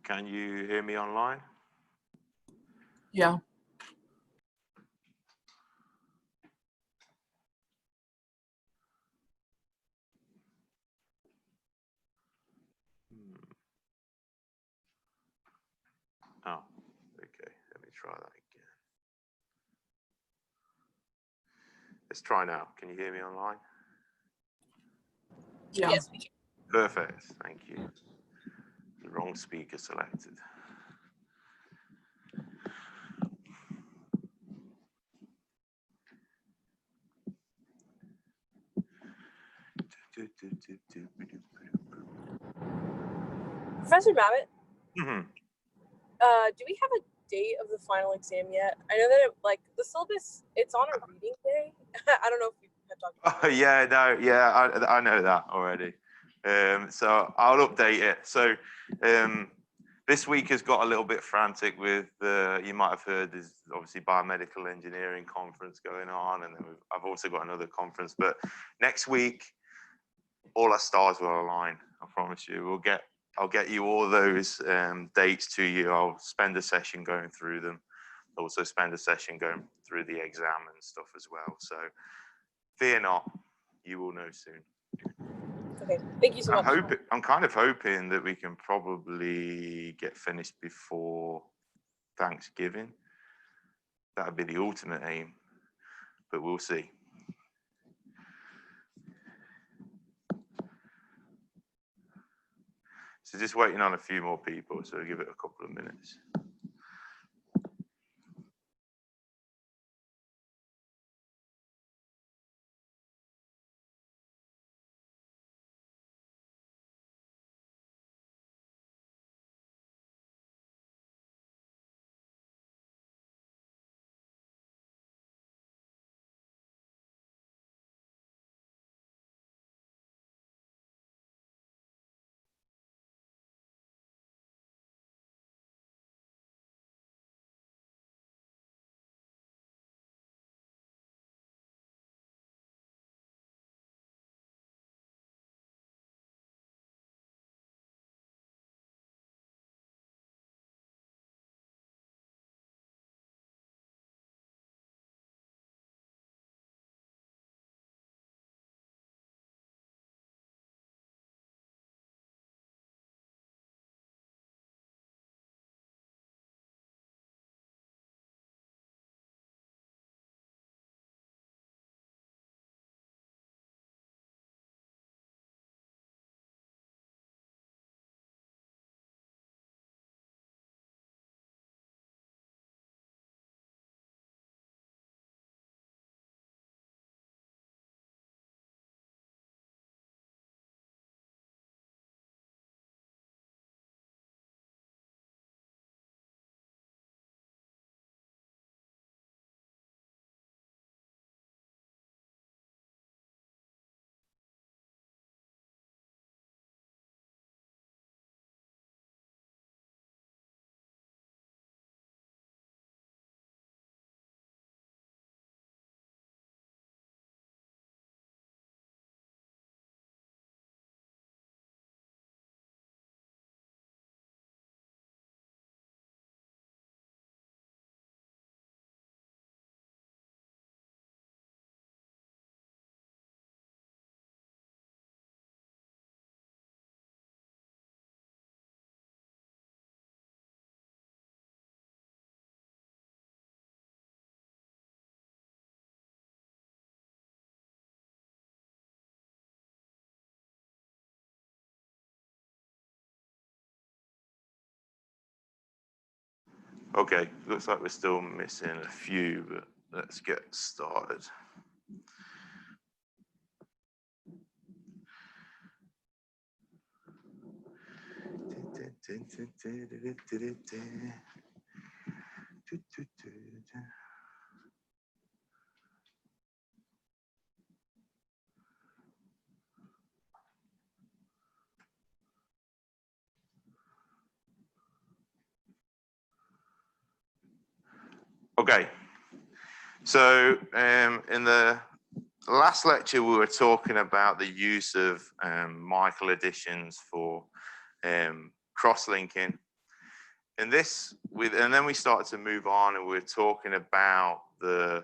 Can you hear me online? Yeah. Oh, okay. Let me try that again. Let's try now. Can you hear me online? Yeah. Yes, we can. Perfect. Thank you. The wrong speaker selected. Professor Babbitt, Mhm. do we have a date of the final exam yet? I know that the syllabus, it's on a reading day. I don't know if we have talked about Oh, yeah, no, yeah, I know that already. So I'll update it. So this week has got a little bit frantic with, you might have heard, there's obviously biomedical engineering conference going on, and then I've also got another conference. But next week, all our stars will align. I promise you. I'll get you all those dates to you. I'll spend a session going through them. Also spend a session going through the exam and stuff as well. So fear not, you will know soon. Okay, thank you so much. I'm kind of hoping that we can probably get finished before Thanksgiving. That would be the ultimate aim, but we'll see. So just waiting on a few more people, so give it a couple of minutes. Okay, looks like we're still missing a few, but let's get started. Okay, so in the last lecture we were talking about the use of Michael additions for cross-linking, and then we started to move on, and we're talking about the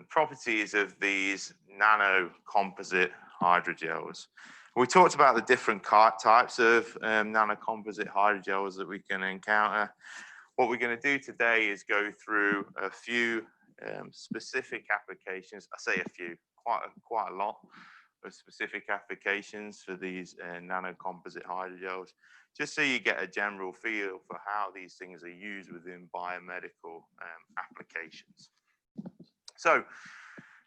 properties of these nano composite hydrogels. We talked about the different types of nano composite hydrogels that we can encounter. What we're going to do today is go through a few specific applications. I say a few, quite a lot of specific applications for these nano composite hydrogels, just so you get a general feel for how these things are used within biomedical applications. So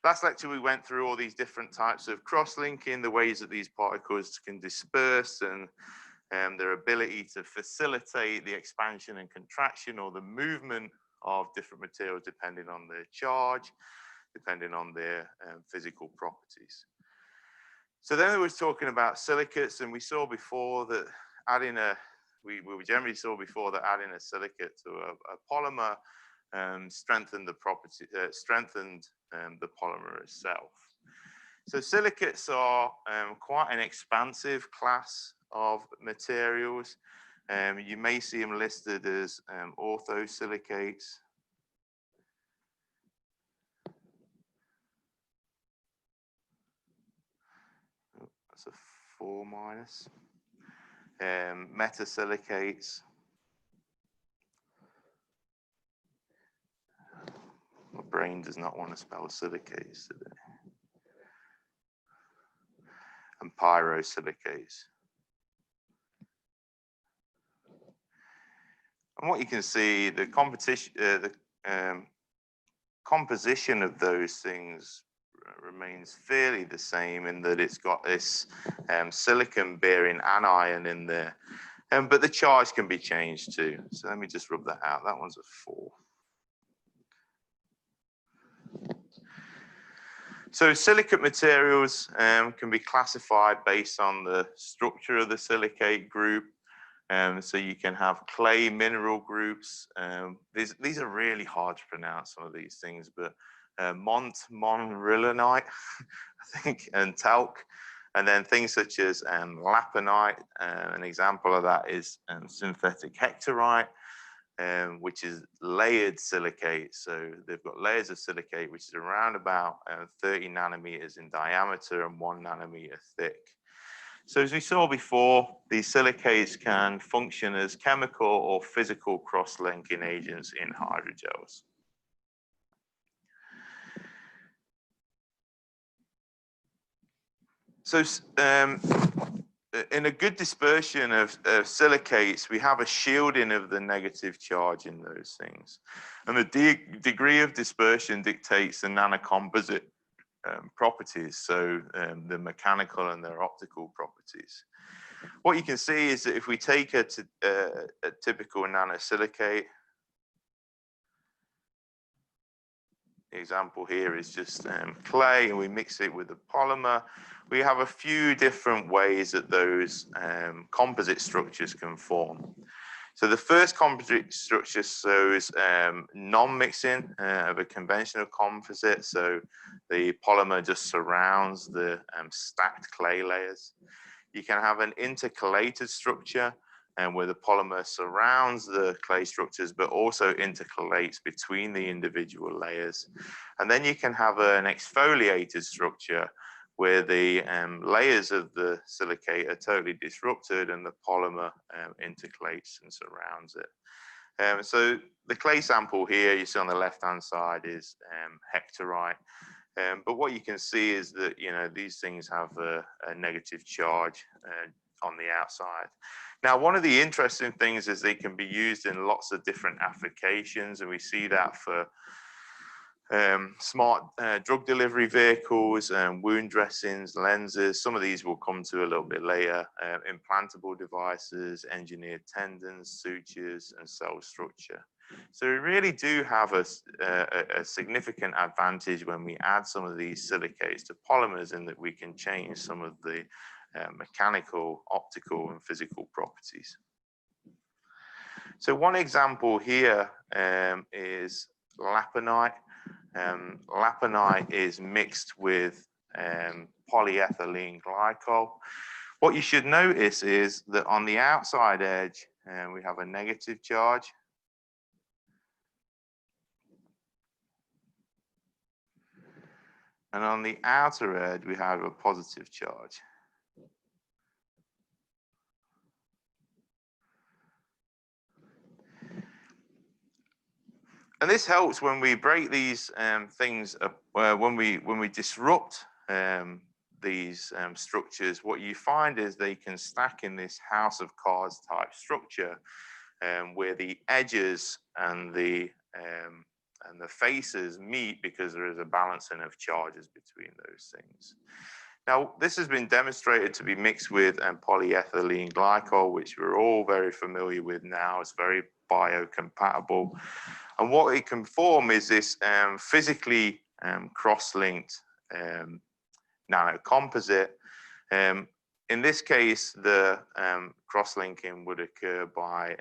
last lecture, we went through all these different types of cross-linking, the ways that these particles can disperse, and their ability to facilitate the expansion and contraction or the movement of different materials depending on their charge, depending on their physical properties. So then we was talking about silicates, and we saw before that we generally saw before that adding a silicate to a polymer strengthened the property, the polymer itself. So silicates are quite an expansive class of materials. You may see them listed as orthosilicates. Oh, that's a 4 minus. Metasilicates. My brain does not want to spell silicates today. And pyrosilicates. And what you can see, the composition of those things remains fairly the same in that it's got this silicon-bearing anion in there, but the charge can be changed too. So let me just rub that out. That one's a 4. So silicate materials can be classified based on the structure of the silicate group. So you can have clay mineral groups. These are really hard to pronounce, some of these things, but monrilonite, I think, and talc. And then things such as laponite. An example of that is synthetic hectorite, which is layered silicate. So they've got layers of silicate, which is around about 30 nanometers in diameter and 1 nanometer thick. So as we saw before, these silicates can function as chemical or physical cross-linking agents in hydrogels. So in a good dispersion of silicates, we have a shielding of the negative charge in those things. And the degree of dispersion dictates the nanocomposite properties, so the mechanical and their optical properties. What you can see is that if we take a typical nanosilicate, the example here is just clay, and we mix it with a polymer, we have a few different ways that those composite structures can form. So the first composite structure shows non-mixing of a conventional composite. So the polymer just surrounds the stacked clay layers. You can have an intercalated structure where the polymer surrounds the clay structures, but also intercalates between the individual layers. And then you can have an exfoliated structure where the layers of the silicate are totally disrupted and the polymer intercalates and surrounds it. So the clay sample here you see on the left-hand side is hectorite. But what you can see is that, you know, these things have a negative charge on the outside. Now, one of the interesting things is they can be used in lots of different applications, and we see that for smart drug delivery vehicles, wound dressings, lenses. Some of these we'll come to a little bit later. Implantable devices, engineered tendons, sutures, and cell structure. So we really do have a significant advantage when we add some of these silicates to polymers, in that we can change some of the mechanical, optical, and physical properties. So one example here is laponite. Laponite is mixed with polyethylene glycol. What you should notice is that on the outside edge, we have a negative charge. And on the outer edge, we have a positive charge. And this helps when we break these things up, when we disrupt these structures. What you find is they can stack in this house of cards type structure, where the edges and the faces meet because there is a balancing of charges between those things. Now, this has been demonstrated to be mixed with polyethylene glycol, which we're all very familiar with now. It's very biocompatible. And what it can form is this physically cross-linked nanocomposite. In this case, the cross-linking would occur by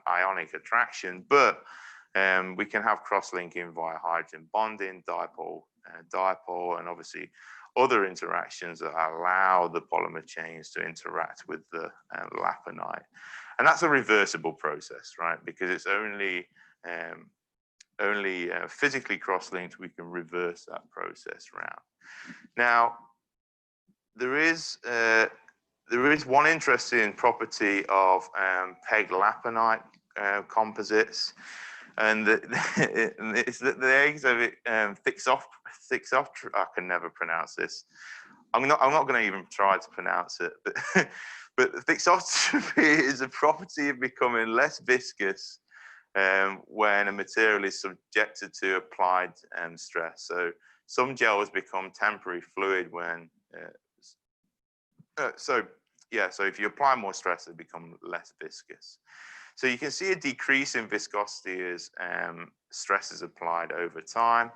ionic attraction, but we can have cross-linking via hydrogen bonding, dipole, and obviously other interactions that allow the polymer chains to interact with the laponite. And that's a reversible process, right? Because it's only physically cross-linked, we can reverse that process around. Now, there is one interesting property of PEG laponite composites, and it's that the eggs of it I can never pronounce this. I'm not going to even try to pronounce it, but thixotropy is a property of becoming less viscous when a material is subjected to applied stress. So some gels become temporary fluid when so if you apply more stress, they become less viscous. So you can see a decrease in viscosity as stress is applied over time.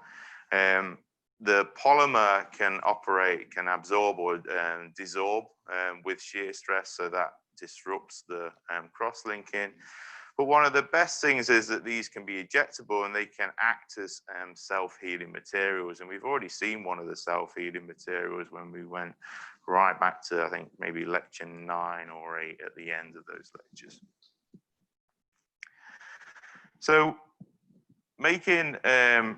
The polymer can absorb or desorb with shear stress, so that disrupts the cross-linking. But one of the best things is that these can be ejectable and they can act as self-healing materials. And we've already seen one of the self-healing materials when we went right back to, I think, maybe lecture 9 or 8 at the end of those lectures. So making the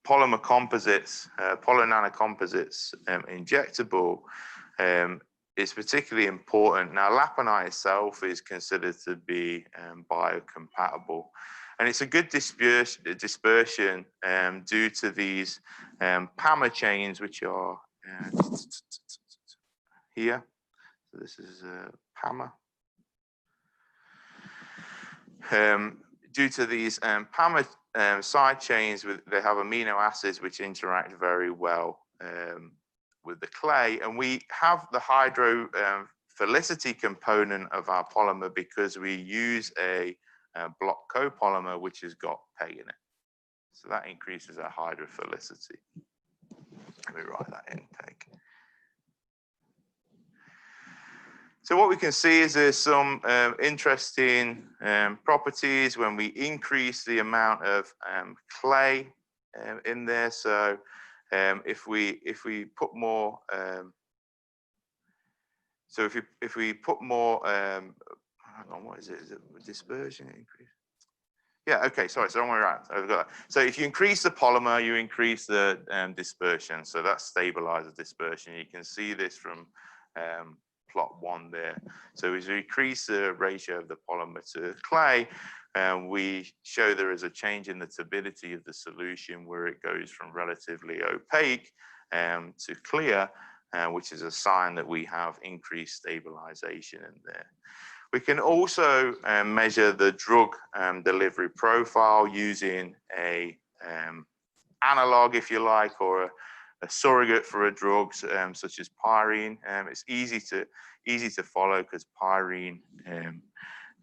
polymer composites, polymer nanocomposites injectable is particularly important. Now, laponite itself is considered to be biocompatible, and it's a good dispersion due to these PAMA chains, which are here. So this is PAMA. Due to these PAMA side chains, they have amino acids which interact very well with the clay, and we have the hydrophilicity component of our polymer because we use a block copolymer which has got PEG in it. So that increases our hydrophilicity. Let me write that in, PEG. So what we can see is there's some interesting properties when we increase the amount of clay in there. So if we put more, if we put more, hang on, what is it? Is it dispersion increase? Yeah, okay, sorry, so don't worry, right, I've got that. So if you increase the polymer, you increase the dispersion. So that stabilizes dispersion. You can see this from plot 1 there. So as we increase the ratio of the polymer to clay, we show there is a change in the turbidity of the solution where it goes from relatively opaque to clear, which is a sign that we have increased stabilization in there. We can also measure the drug delivery profile using a analog, if you like, or a surrogate for a drug such as pyrene. It's easy to follow because pyrene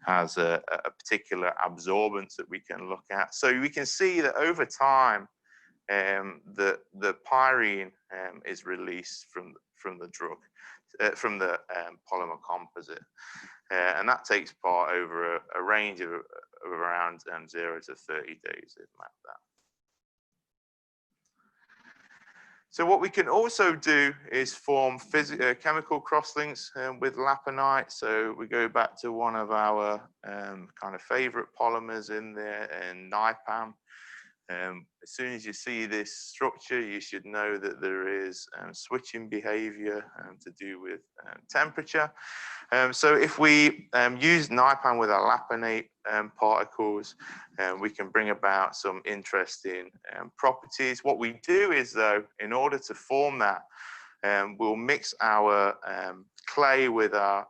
has a particular absorbance that we can look at. So we can see that over time, the pyrene is released from the drug, from the polymer composite. And that takes part over a range of around 0 to 30 days. They've mapped that. So what we can also do is form chemical crosslinks with laponite. So we go back to one of our kind of favorite polymers in there, and NIPAM. As soon as you see this structure, you should know that there is switching behavior to do with temperature. So if we use NIPAM with our laponate particles, we can bring about some interesting properties. What we do is, though, in order to form that, we'll mix our clay with our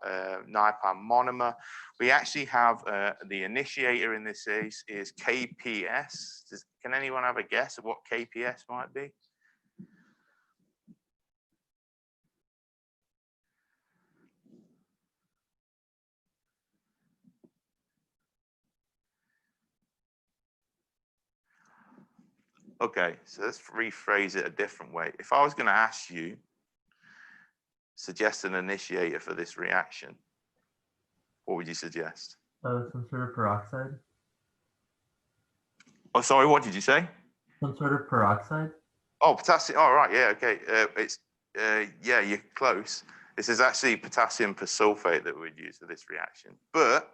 NIPAM monomer. We actually have the initiator in this case is KPS. Can anyone have a guess of what KPS might be? Okay, so let's rephrase it a different way. If I was going to ask you, suggest an initiator for this reaction, what would you suggest? Some sort of peroxide. Oh, sorry, what did you say? Some sort of peroxide. Oh, potassium. Oh, right, yeah, okay. Yeah, you're close. This is actually potassium persulfate that we'd use for this reaction. But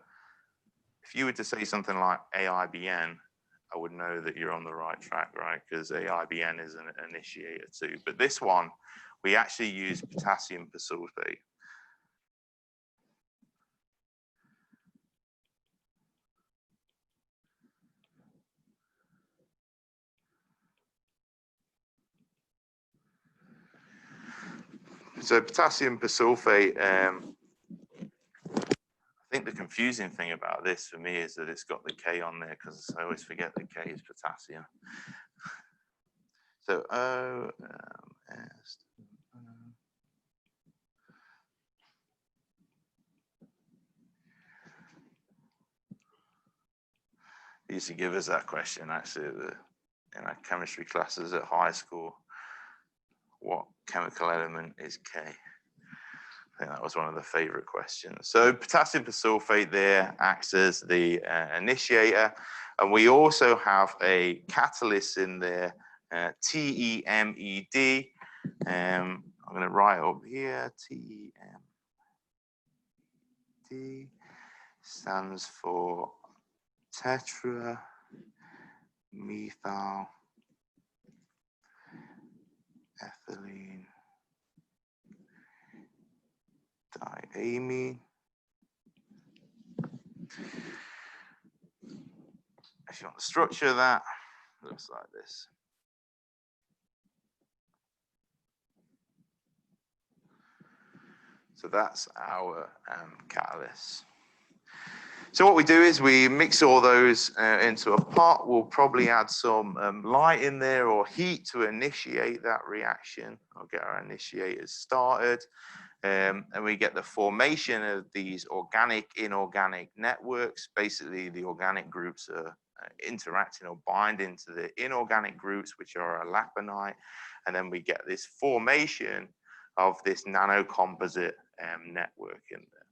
if you were to say something like AIBN, I would know that you're on the right track, right? Because AIBN is an initiator too. But this one, we actually use potassium persulfate. So potassium persulfate, I think the confusing thing about this for me is that it's got the K on there because I always forget that K is potassium. So they used to give us that question actually in our chemistry classes at high school. What chemical element is K? I think that was one of the favorite questions. So potassium persulfate there acts as the initiator. And we also have a catalyst in there, TEMED. I'm going to write up here, TEMED stands for tetramethyl ethylene diamine. If you want the structure of that, it looks like this. So that's our catalyst. So what we do is we mix all those into a pot. We'll probably add some light in there or heat to initiate that reaction. I'll get our initiators started. And we get the formation of these organic, inorganic networks. Basically, the organic groups are interacting or binding to the inorganic groups, which are a laponite. And then we get this formation of this nanocomposite network in there.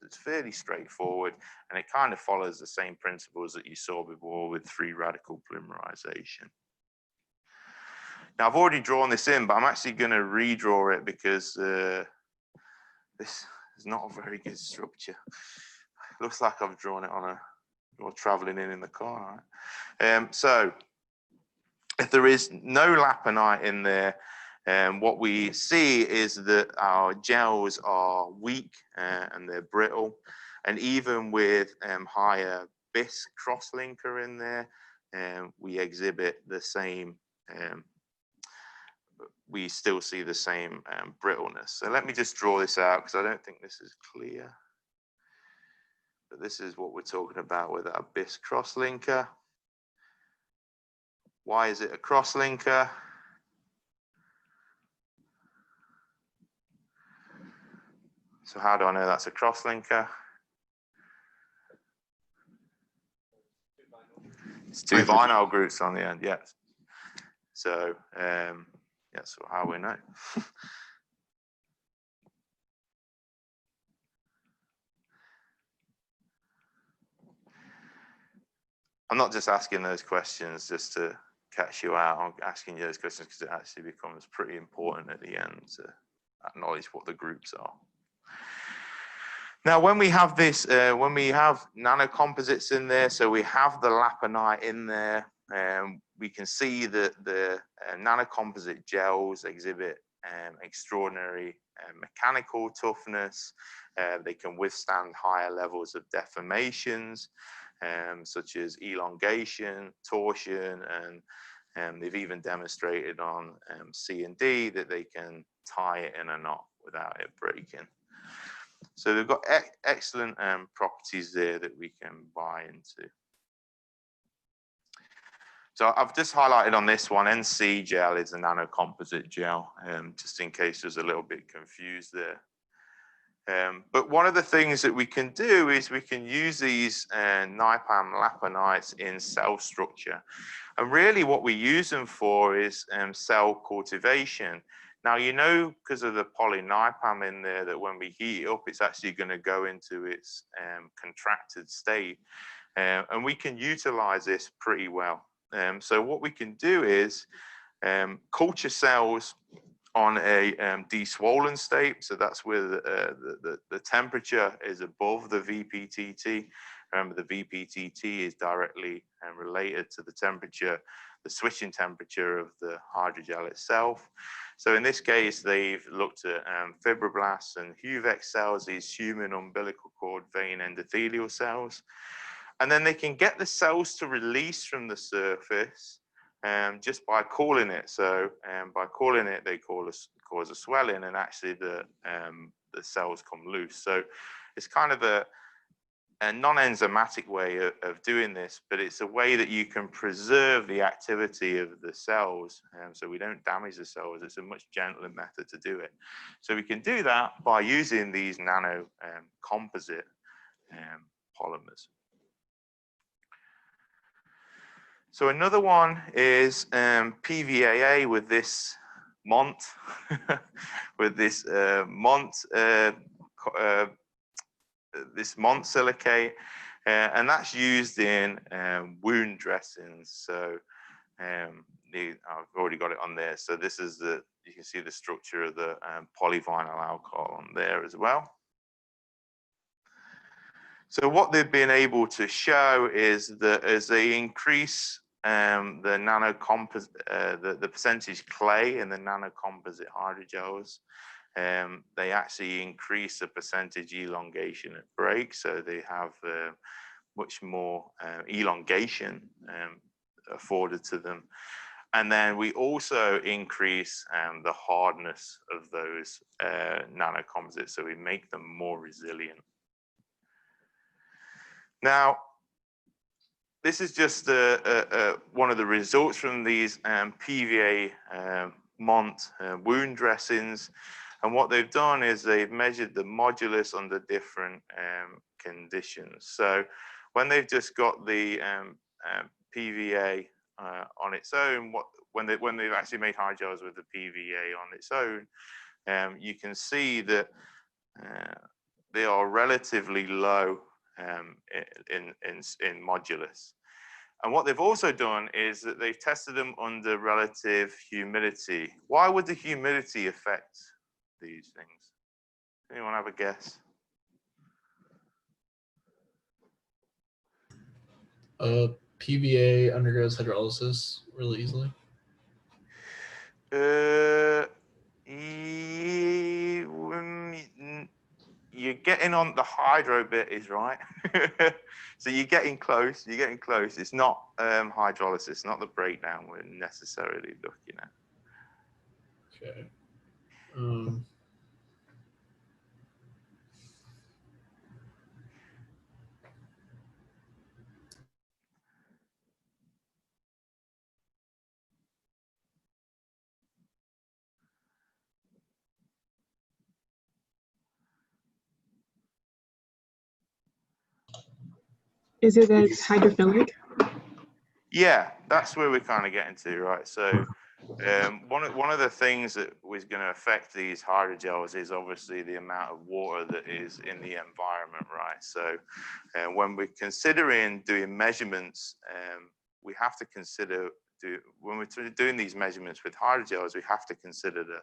It's fairly straightforward, and it kind of follows the same principles that you saw before with free radical polymerization. Now, I've already drawn this in, but I'm actually going to redraw it because this is not a very good structure. It looks like I've drawn it on or traveling in the car. Right? So if there is no laponite in there, what we see is that our gels are weak and they're brittle. And even with higher bis crosslinker in there, we exhibit the same, we still see the same brittleness. So let me just draw this out because I don't think this is clear. But this is what we're talking about with our bis crosslinker. Why is it a crosslinker? So how do I know that's a crosslinker? It's two vinyl groups on the end, yes. So that's how we know. I'm not just asking those questions just to catch you out on asking you those questions because it actually becomes pretty important at the end to acknowledge what the groups are. Now, when we have this, when we have nanocomposites in there, so we have the laponite in there, we can see that the nanocomposite gels exhibit extraordinary mechanical toughness. They can withstand higher levels of deformations, such as elongation, torsion, and they've even demonstrated on C and D that they can tie it in a knot without it breaking. So they've got excellent properties there that we can buy into. So I've just highlighted on this one, NC gel is a nanocomposite gel, just in case there's a little bit confused there. But one of the things that we can do is we can use these NIPAM laponites in cell structure. And really what we use them for is cell cultivation. Now, you know, because of the polynipam in there, that when we heat it up, it's actually going to go into its contracted state. And we can utilize this pretty well. So what we can do is culture cells on a deswollen state. So that's where the temperature is above the VPTT. Remember, the VPTT is directly related to the temperature, the switching temperature of the hydrogel itself. So in this case, they've looked at fibroblasts and HUVEC cells, these human umbilical cord vein endothelial cells. And then they can get the cells to release from the surface just by cooling it. So by cooling it, they cause a swelling, and actually the cells come loose. So it's kind of a non-enzymatic way of doing this, but it's a way that you can preserve the activity of the cells, so we don't damage the cells. It's a much gentler method to do it. So we can do that by using these nano composite polymers. So another one is PVAA with this MONT, with this this MONT silicate, and that's used in wound dressings. So I've already got it on there. So this is you can see the structure of the polyvinyl alcohol on there as well. So what they've been able to show is that as they increase the nanocomposite, the percentage clay in the nanocomposite hydrogels, they actually increase the percentage elongation at break. So they have much more elongation afforded to them. And then we also increase the hardness of those nanocomposites. So we make them more resilient. Now, this is just one of the results from these PVA MONT wound dressings. And what they've done is they've measured the modulus under different conditions. So when they've just got the PVA on its own, when they've actually made hydrogels with the PVA on its own, you can see that they are relatively low in modulus. And what they've also done is that they've tested them under relative humidity. Why would the humidity affect these things? Anyone have a guess? PVA undergoes hydrolysis really easily. You're getting on the hydro bit is right. So you're getting close, It's not hydrolysis, not the breakdown we're necessarily looking at. Okay. Is it that it's hydrophilic? Yeah, that's where we're kind of getting to, right? So one of the things that was going to affect these hydrogels is obviously the amount of water that is in the environment, right? So when we're considering doing measurements, we have to consider when we're doing these measurements with hydrogels, we have to consider the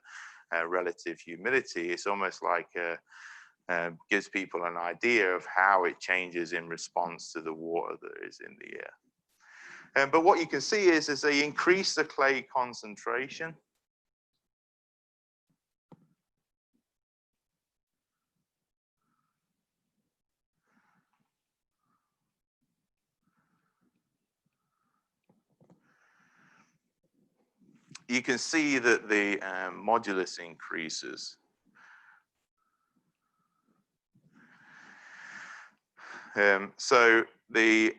relative humidity. It's almost like gives people an idea of how it changes in response to the water that is in the air. But what you can see is as they increase the clay concentration, you can see that the modulus increases. So the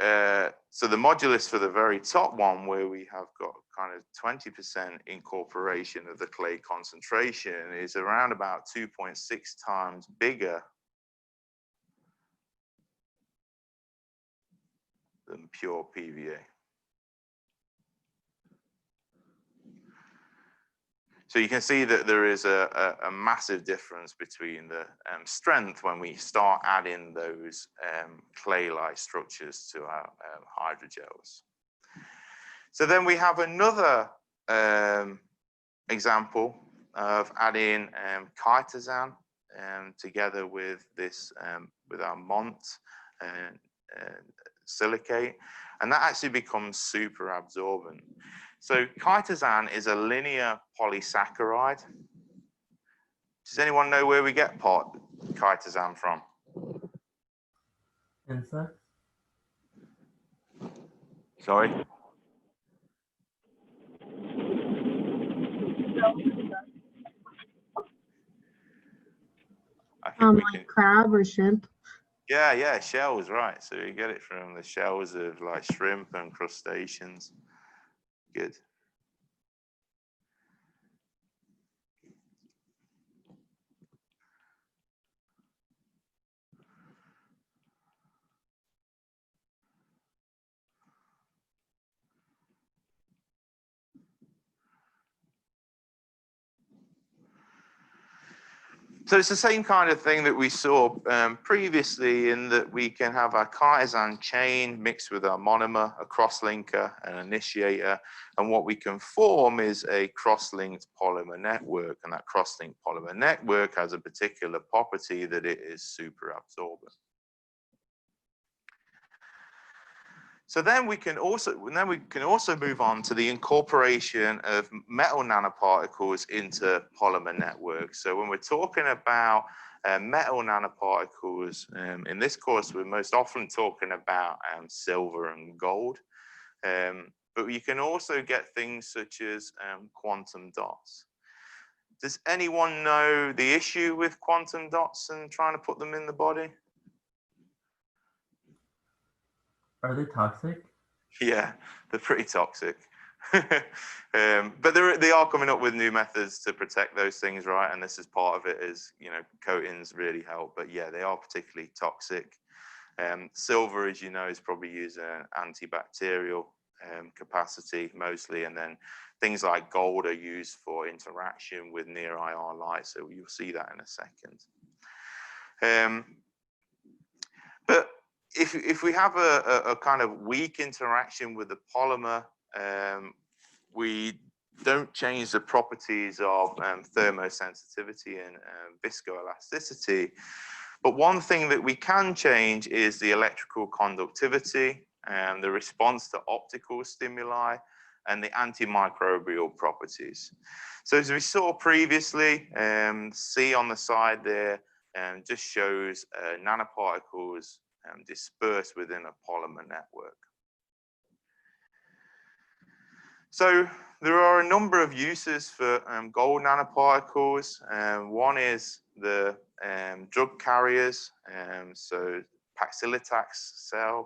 modulus for the very top one, where we have got kind of 20% incorporation of the clay concentration, is around about 2.6 times bigger than pure PVA. So you can see that there is a massive difference between the strength when we start adding those clay-like structures to our hydrogels. So then we have another example of adding chitosan together with this with our Mont silicate, and that actually becomes super absorbent. So chitosan is a linear polysaccharide. Does anyone know where we get chitosan from? Insects? Sorry? I think we Like can, crab or shrimp. yeah, shells, right. So you get it from the shells of like shrimp and crustaceans. Good. So it's the same kind of thing that we saw previously, in that we can have our chitosan chain mixed with our monomer, a cross-linker, an initiator, and what we can form is a cross-linked polymer network, and that cross-linked polymer network has a particular property that it is super absorbent. So then we can also move on to the incorporation of metal nanoparticles into polymer networks. So when we're talking about metal nanoparticles, in this course, we're most often talking about silver and gold. But you can also get things such as quantum dots. Does anyone know the issue with quantum dots and trying to put them in the body? Are they toxic? Yeah, they're pretty toxic. But they are coming up with new methods to protect those things, right? And this is part of it, is, you know, coatings really help. But yeah, they are particularly toxic. Silver, as you know, is probably used an antibacterial capacity mostly. And then things like gold are used for interaction with near IR light. So you'll see that in a second. But if we have a kind of weak interaction with the polymer, we don't change the properties of thermosensitivity and viscoelasticity. But one thing that we can change is the electrical conductivity and the response to optical stimuli and the antimicrobial properties. So as we saw previously, C on the side there just shows nanoparticles dispersed within a polymer network. So there are a number of uses for gold nanoparticles. One is the drug carriers. So paclitaxel,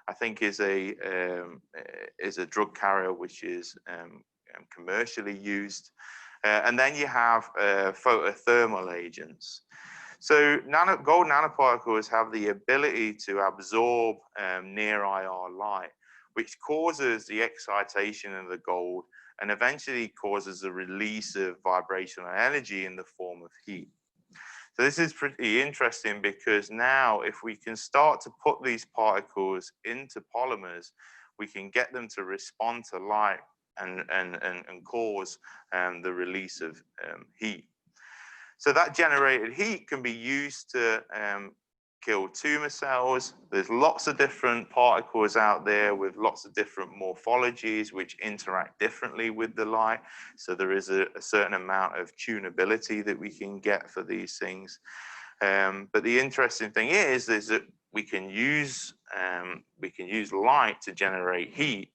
I think, is a drug carrier which is commercially used. And then you have photothermal agents. So gold nanoparticles have the ability to absorb near IR light, which causes the excitation of the gold and eventually causes the release of vibrational energy in the form of heat. So this is pretty interesting because now if we can start to put these particles into polymers, we can get them to respond to light and cause the release of heat. So that generated heat can be used to kill tumor cells. There's lots of different particles out there with lots of different morphologies which interact differently with the light. So there is a certain amount of tunability that we can get for these things. But the interesting thing is that we can use light to generate heat,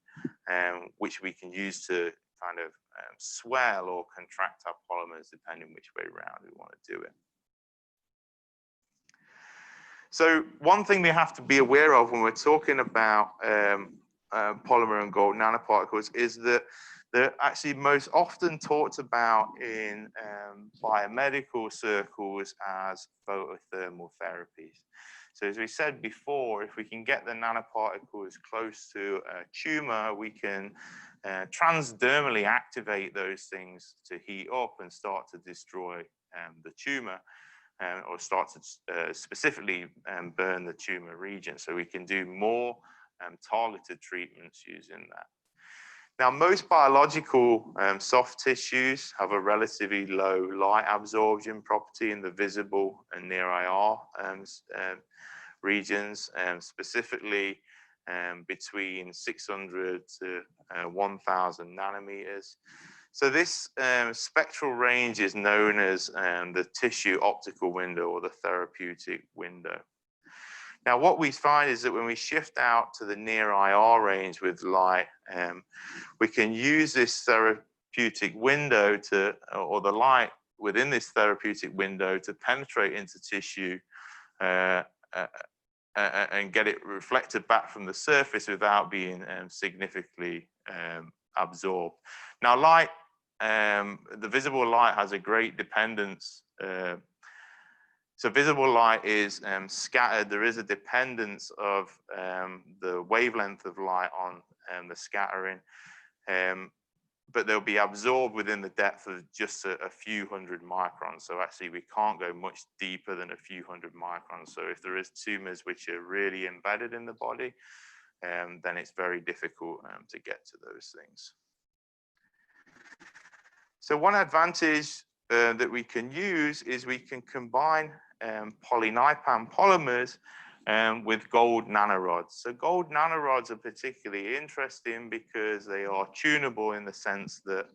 which we can use to kind of swell or contract our polymers depending which way around we want to do it. So one thing we have to be aware of when we're talking about polymer and gold nanoparticles is that they're actually most often talked about in biomedical circles as photothermal therapies. So as we said before, if we can get the nanoparticles close to a tumor, we can transdermally activate those things to heat up and start to destroy the tumor. Or start to specifically burn the tumor region. So we can do more targeted treatments using that. Now, most biological soft tissues have a relatively low light absorption property in the visible and near IR regions, specifically between 600 to 1,000 nanometers. So this spectral range is known as the tissue optical window or the therapeutic window. Now, what we find is that when we shift out to the near IR range with light, we can use this therapeutic window to, or the light within this therapeutic window to penetrate into tissue and get it reflected back from the surface without being significantly absorbed. Now, light, the visible light has a great dependence. So visible light is scattered. There is a dependence of the wavelength of light on the scattering, but they'll be absorbed within the depth of just a few hundred microns. So actually we can't go much deeper than a few hundred microns. So if there is tumors which are really embedded in the body, then it's very difficult to get to those things. So one advantage that we can use is we can combine polyNiPAM polymers with gold nanorods. So gold nanorods are particularly interesting because they are tunable in the sense that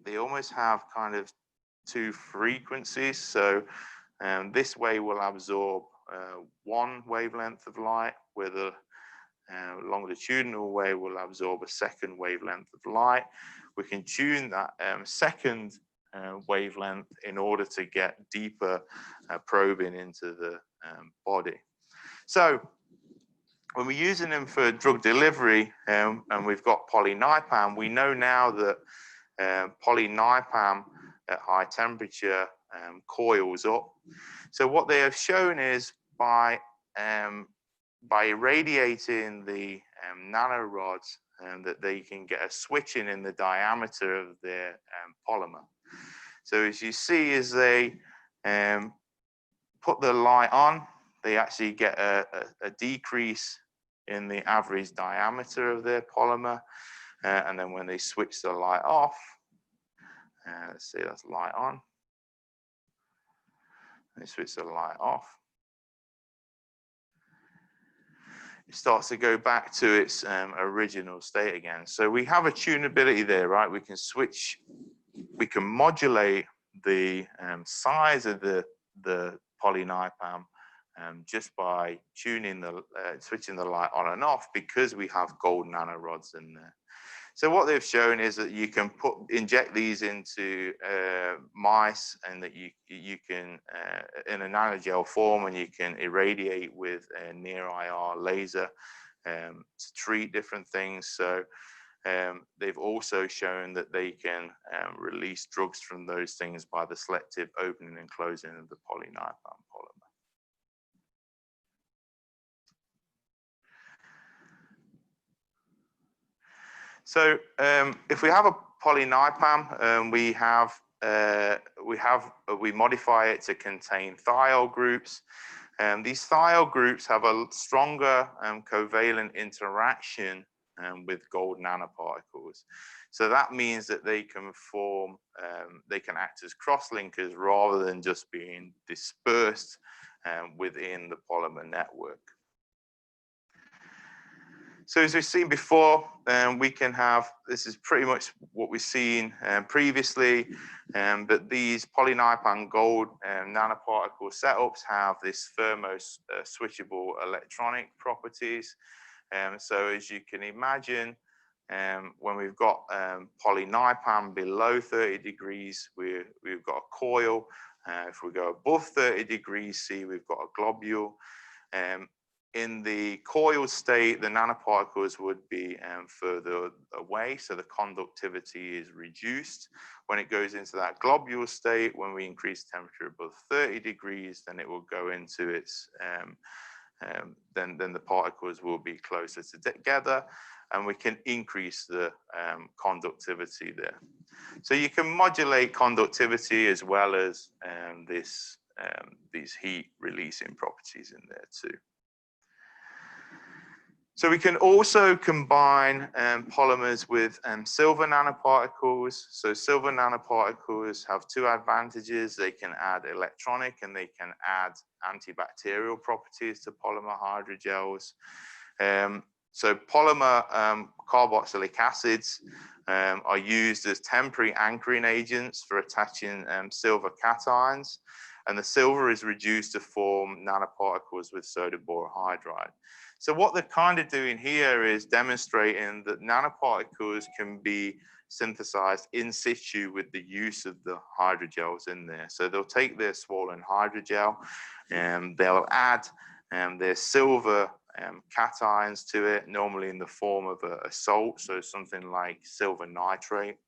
they almost have kind of two frequencies. So this way will absorb one wavelength of light, where the longitudinal way will absorb a second wavelength of light. We can tune that second wavelength in order to get deeper probing into the body. So when we're using them for drug delivery and we've got polyNiPAM, we know now that polyNiPAM at high temperature coils up. So what they have shown is by irradiating the nanorods, that they can get a switching in the diameter of their polymer. So as you see, as they put the light on, they actually get a decrease in the average diameter of their polymer. And then when they switch the light off, let's say that's light on. They switch the light off. It starts to go back to its original state again. So we have a tunability there, right? We can switch, we can modulate the size of the polyNiPAM just by tuning switching the light on and off, because we have gold nanorods in there. So what they've shown is that you can inject these into mice, and that you can, in a nanogel form, and you can irradiate with a near IR laser to treat different things. So they've also shown that they can release drugs from those things by the selective opening and closing of the polyNiPAM polymer. So if we have a polyNiPAM, we have we modify it to contain thiol groups. These thiol groups have a stronger covalent interaction with gold nanoparticles. So that means that they can form, they can act as cross-linkers rather than just being dispersed within the polymer network. So as we've seen before, we can have, this is pretty much what we've seen previously, but these polynipan gold nanoparticle setups have this thermo switchable electronic properties. So as you can imagine, when we've got polynipan below 30 degrees, we've got a coil. If we go above 30 degrees C, we've got a globule. In the coil state, the nanoparticles would be further away, so the conductivity is reduced. When it goes into that globule state, when we increase temperature above 30 degrees, then it will go into its, then the particles will be closer together, and we can increase the conductivity there. So you can modulate conductivity as well as these heat releasing properties in there too. So we can also combine polymers with silver nanoparticles. So silver nanoparticles have two advantages. They can add electronic and they can add antibacterial properties to polymer hydrogels. So polymer carboxylic acids are used as temporary anchoring agents for attaching silver cations, and the silver is reduced to form nanoparticles with sodium borohydride. So what they're kind of doing here is demonstrating that nanoparticles can be synthesized in situ with the use of the hydrogels in there. So they'll take their swollen hydrogel and they'll add their silver cations to it, normally in the form of a salt, so something like silver nitrate.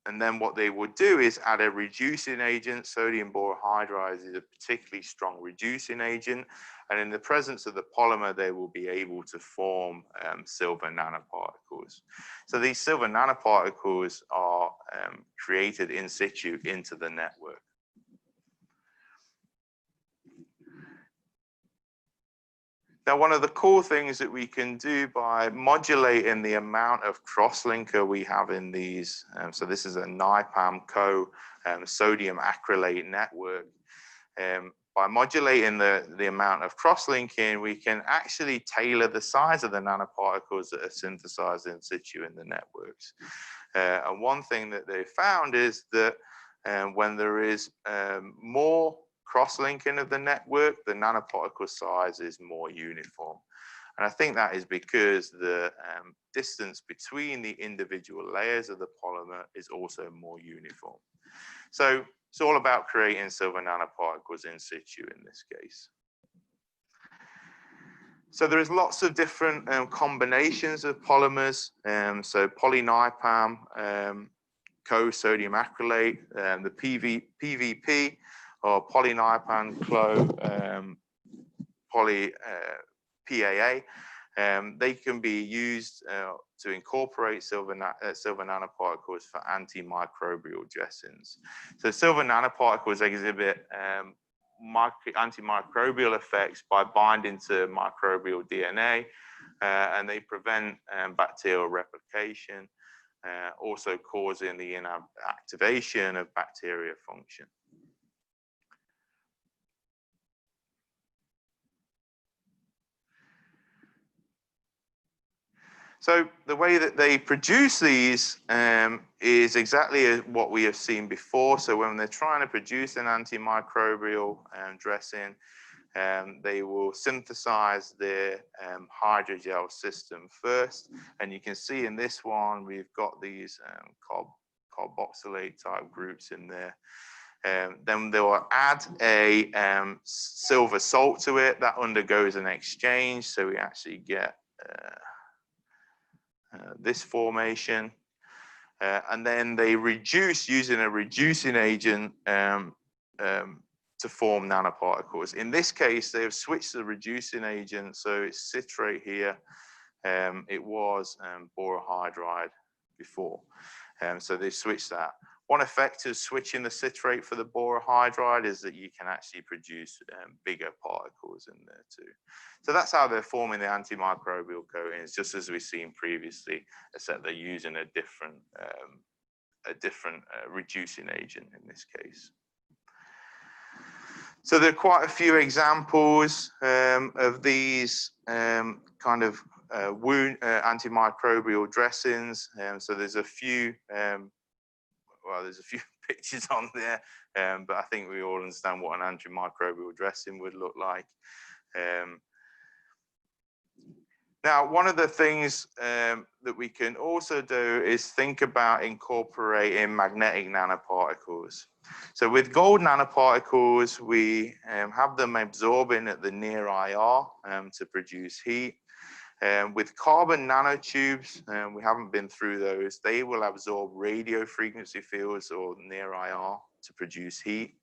And then what they would do is add a reducing agent. Sodium borohydride is a particularly strong reducing agent. And in the presence of the polymer, they will be able to form silver nanoparticles. So these silver nanoparticles are created in situ into the network. Now, one of the cool things that we can do by modulating the amount of cross-linker we have in these, so this is a NIPAM-CO sodium acrylate network. By modulating the amount of cross-linking, we can actually tailor the size of the nanoparticles that are synthesized in situ in the networks. And one thing that they found is that when there is more cross-linking of the network, the nanoparticle size is more uniform. And I think that is because the distance between the individual layers of the polymer is also more uniform. So it's all about creating silver nanoparticles in situ in this case. So there is lots of different combinations of polymers. So polyNIPAM, co-sodium acrylate, the PVP, or polyNIPAM, PAA. They can be used to incorporate silver nanoparticles for antimicrobial dressings. So silver nanoparticles exhibit antimicrobial effects by binding to microbial DNA, and they prevent bacterial replication, also causing the inactivation of bacteria function. So the way that they produce these is exactly what we have seen before. So when they're trying to produce an antimicrobial dressing, they will synthesize their hydrogel system first. And you can see in this one, we've got these carboxylate type groups in there. Then they will add a silver salt to it that undergoes an exchange. So we actually get this formation, and then they reduce using a reducing agent to form nanoparticles. In this case, they have switched the reducing agent, so it's citrate here. It was borohydride before, so they switched that. One effect of switching the citrate for the borohydride is that you can actually produce bigger particles in there too. So that's how they're forming the antimicrobial coatings, just as we've seen previously, except they're using a different reducing agent in this case. So there are quite a few examples of these kind of wound antimicrobial dressings. So there's a few, well, there's a few pictures on there, but I think we all understand what an antimicrobial dressing would look like. Now, one of the things that we can also do is think about incorporating magnetic nanoparticles. So with gold nanoparticles, we have them absorbing at the near IR to produce heat. With carbon nanotubes, we haven't been through those, they will absorb radio frequency fields or near IR to produce heat.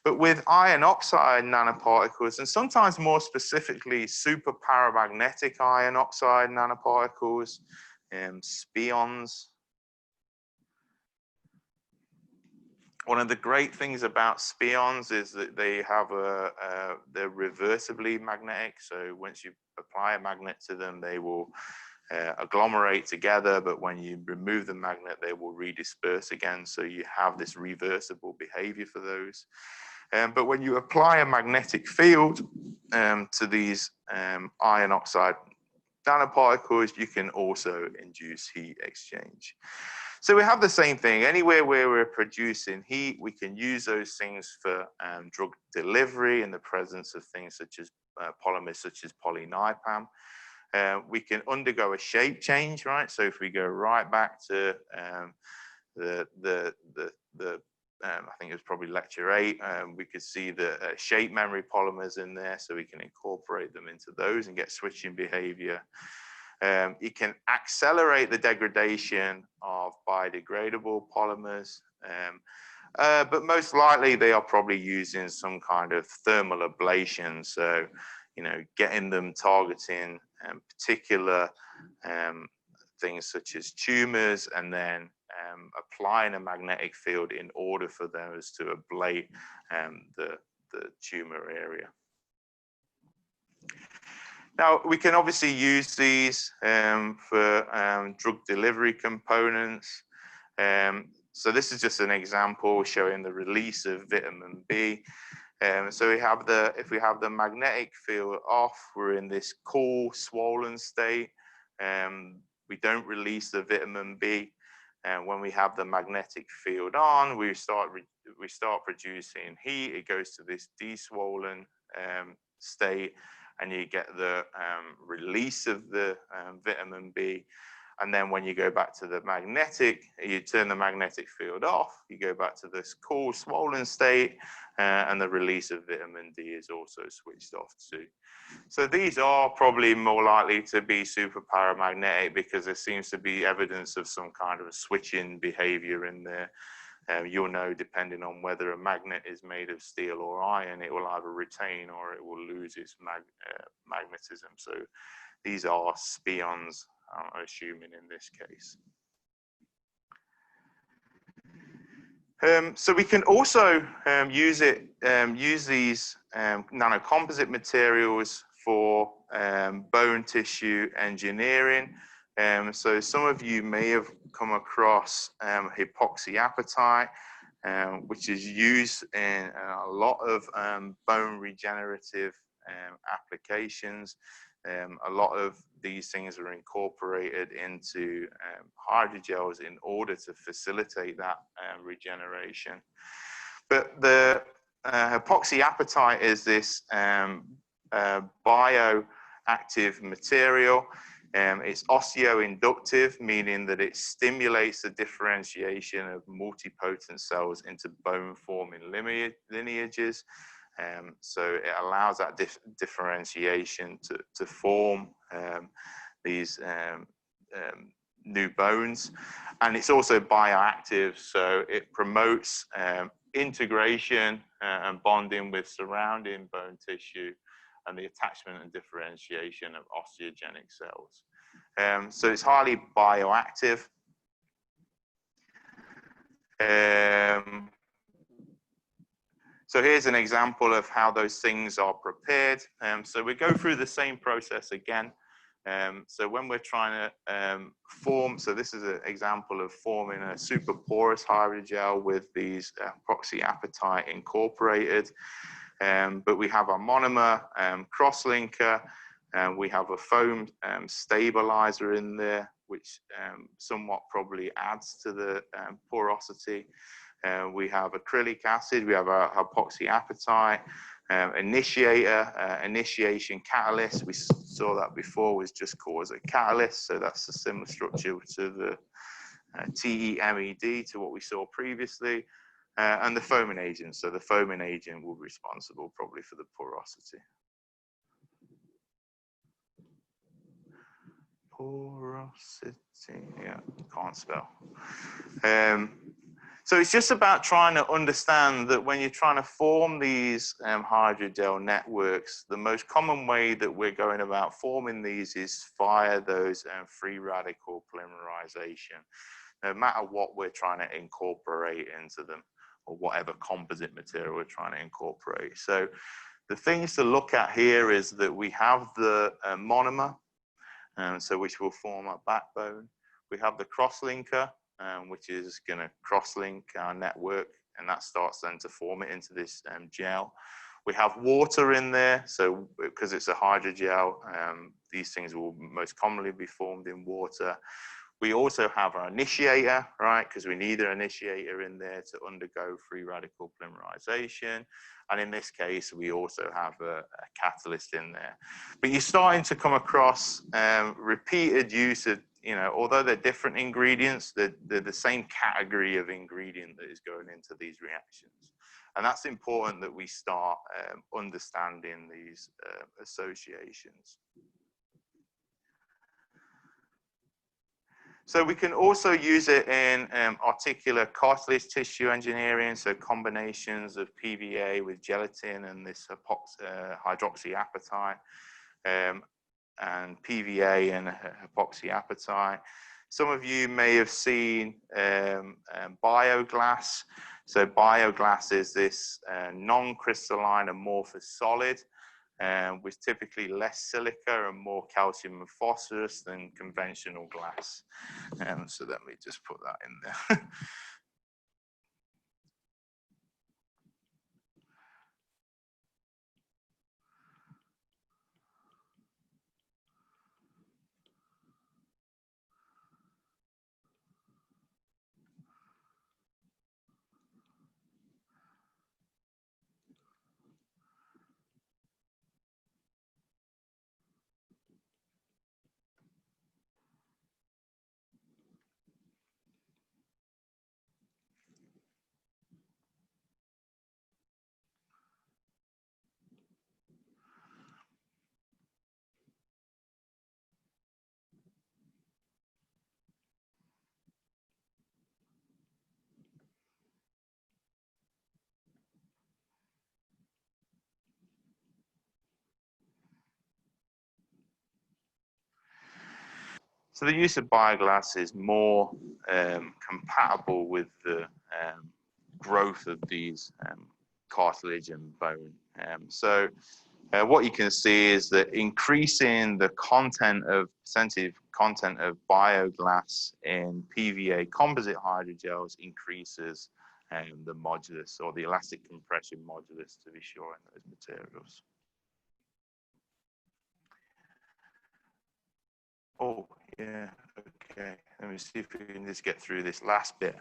But with iron oxide nanoparticles, and sometimes more specifically super paramagnetic iron oxide nanoparticles, spions. One of the great things about spions is that they have they're reversibly magnetic. So once you apply a magnet to them, they will agglomerate together, but when you remove the magnet, they will redisperse again. So you have this reversible behavior for those. But when you apply a magnetic field to these iron oxide nanoparticles, you can also induce heat exchange. So we have the same thing. Anywhere where we're producing heat, we can use those things for drug delivery in the presence of things such as polymers such as polynipam. We can undergo a shape change, right? So if we go right back to I think it was probably lecture 8, we could see the shape memory polymers in there, so we can incorporate them into those and get switching behavior. You can accelerate the degradation of biodegradable polymers, but most likely they are probably using some kind of thermal ablation. So, you know, getting them targeting particular things such as tumors, and then applying a magnetic field in order for those to ablate the tumor area. Now, we can obviously use these for drug delivery components. So this is just an example showing the release of vitamin B. So we have if we have the magnetic field off, we're in this cool, swollen state. We don't release the vitamin B. And when we have the magnetic field on, we start producing heat. It goes to this deswollen state, and you get the release of the vitamin B. And then when you go back to the magnetic, you turn the magnetic field off, you go back to this cool, swollen state, and the release of vitamin D is also switched off too. So these are probably more likely to be super paramagnetic because there seems to be evidence of some kind of a switching behavior in there. You'll know, depending on whether a magnet is made of steel or iron, it will either retain or it will lose its magnetism. So these are spions, I'm assuming in this case. So we can also use these nanocomposite materials for bone tissue engineering. So some of you may have come across epoxyapatite, which is used in a lot of bone regenerative applications. A lot of these things are incorporated into hydrogels in order to facilitate that regeneration. But the epoxyapatite is this bioactive material. It's osteoinductive, meaning that it stimulates the differentiation of multipotent cells into bone-forming lineages. So it allows that differentiation to form these new bones. And it's also bioactive, so it promotes integration and bonding with surrounding bone tissue and the attachment and differentiation of osteogenic cells. So it's highly bioactive. So here's an example of how those things are prepared. So we go through the same process again. So when we're trying to form, so this is an example of forming a super porous hydrogel with these epoxyapatite incorporated. But we have our monomer cross-linker, we have a foam stabilizer in there, which somewhat probably adds to the porosity. We have acrylic acid, we have our epoxyapatite, initiator, initiation catalyst. We saw that before was just called as a catalyst, so that's a similar structure to the TEMED, to what we saw previously, and the foaming agent. So the foaming agent will be responsible probably for the porosity. Porosity, yeah, can't spell. So it's just about trying to understand that when you're trying to form these hydrogel networks, the most common way that we're going about forming these is via those free radical polymerization, no matter what we're trying to incorporate into them, or whatever composite material we're trying to incorporate. So the things to look at here is that we have the monomer, so which will form our backbone. We have the cross-linker, which is going to cross-link our network, and that starts then to form it into this gel. We have water in there, so because it's a hydrogel, these things will most commonly be formed in water. We also have our initiator, right, because we need an initiator in there to undergo free radical polymerization. And in this case, we also have a catalyst in there. But you're starting to come across repeated use of, you know, although they're different ingredients, they're the same category of ingredient that is going into these reactions. And that's important that we start understanding these associations. So we can also use it in articular cartilage tissue engineering, so combinations of PVA with gelatin and this hydroxyapatite, and PVA and epoxyapatite. Some of you may have seen bioglass. So bioglass is this non-crystalline amorphous solid, with typically less silica and more calcium and phosphorus than conventional glass. So let me just put that in there. So the use of bioglass is more compatible with the growth of these cartilage and bone. So what you can see is that increasing the percentage content of bioglass in PVA composite hydrogels increases the modulus, or the elastic compression modulus, to be sure, in those materials. Oh, yeah, okay. Let me see if we can just get through this last bit.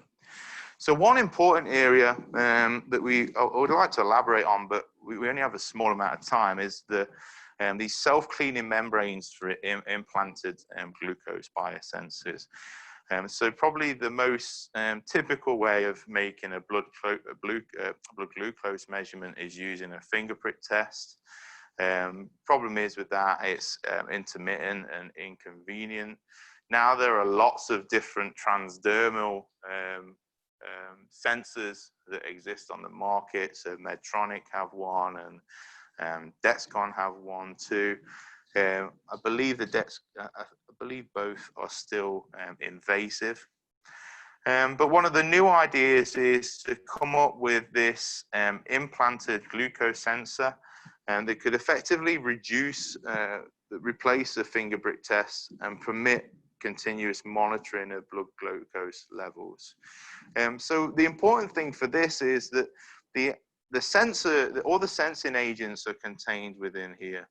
So one important area that I would like to elaborate on, but we only have a small amount of time, is these self-cleaning membranes for implanted glucose biosensors. So probably the most typical way of making a blood glucose measurement is using a finger prick test. Problem is with that, it's intermittent and inconvenient. Now there are lots of different transdermal sensors that exist on the market. So Medtronic have one, and Dexcom have one too. I believe both are still invasive. But one of the new ideas is to come up with this implanted glucose sensor that could effectively replace the finger prick test and permit continuous monitoring of blood glucose levels. So the important thing for this is that the sensor, all the sensing agents are contained within here.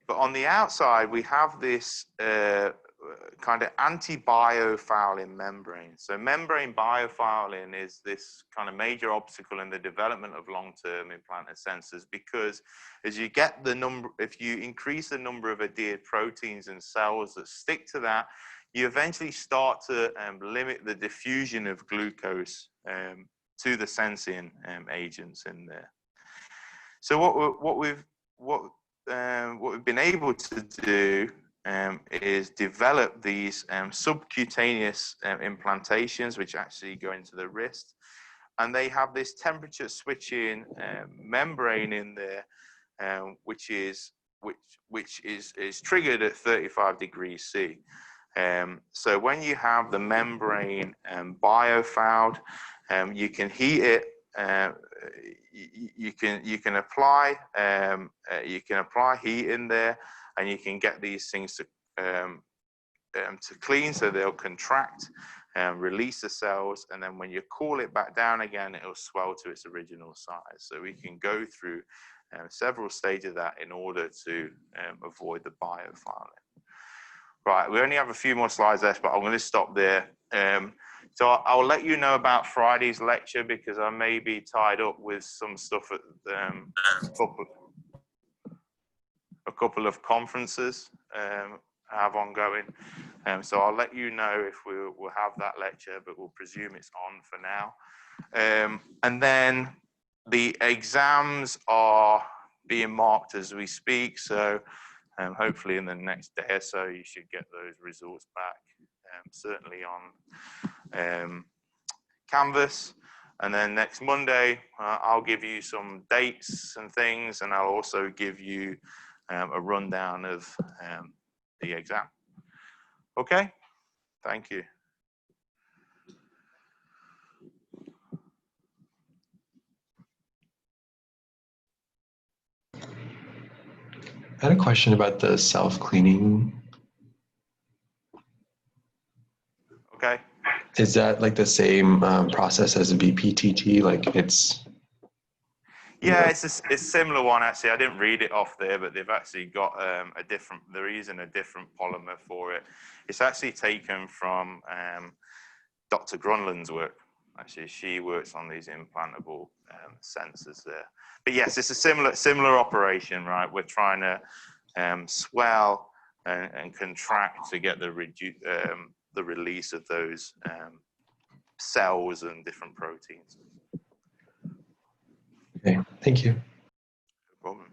But on the outside, we have this kind of anti-biofouling membrane. So membrane biofouling is this kind of major obstacle in the development of long-term implanted sensors, because as you get the number, if you increase the number of adhered proteins and cells that stick to that, you eventually start to limit the diffusion of glucose to the sensing agents in there. So what we've been able to do is develop these subcutaneous implantations, which actually go into the wrist, and they have this temperature switching membrane in there, which is triggered at 35 degrees C. So when you have the membrane biofouled, you can heat it. You can apply heat in there, and you can get these things to clean, so they'll contract and release the cells, and then when you cool it back down again, it'll swell to its original size. So we can go through several stages of that in order to avoid the biofouling. Right, we only have a few more slides left, but I'm going to stop there. So I'll let you know about Friday's lecture, because I may be tied up with some stuff at a couple of conferences I have ongoing. So I'll let you know if we'll have that lecture, but we'll presume it's on for now. And then the exams are being marked as we speak. So hopefully in the next day or so, you should get those results back, certainly on Canvas. And then next Monday, I'll give you some dates and things, and I'll also give you a rundown of the exam. Okay, thank you. I had a question about the self-cleaning. Okay. Is that like the same process as a BPTT? Like it's... Yeah, it's a similar one actually. I didn't read it off there, but they've actually got they're using a different polymer for it. It's actually taken from Dr. Grunland's work. Actually, she works on these implantable sensors there. But yes, it's a similar operation, right? We're trying to swell and contract to get the release of those cells and different proteins. Okay, thank you. No problem.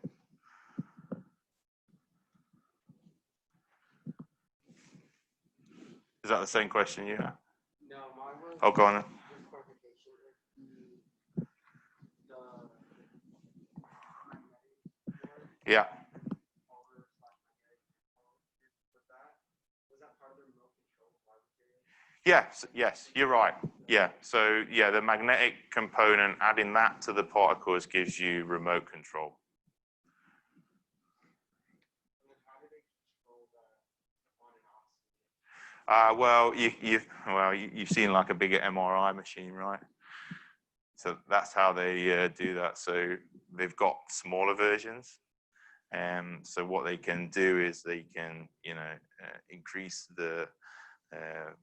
Is that the same question you have? No, mine was. Oh, go on then. Just clarification. Yeah. Yes, you're right. Yeah, so yeah, the magnetic component, adding that to the particles gives you remote control. Well, you've seen like a bigger MRI machine, right? So that's how they do that. So they've got smaller versions. So what they can do is they can, increase the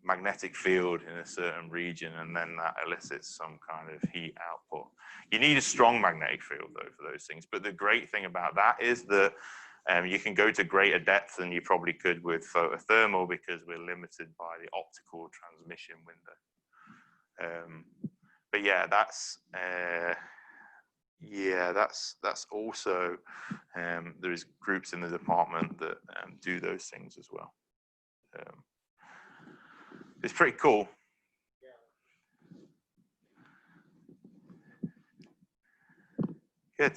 magnetic field in a certain region, and then that elicits some kind of heat output. You need a strong magnetic field though for those things. But the great thing about that is that you can go to greater depth than you probably could with photothermal, because we're limited by the optical transmission window. But yeah, that's also there's groups in the department that do those things as well. It's pretty cool. Good.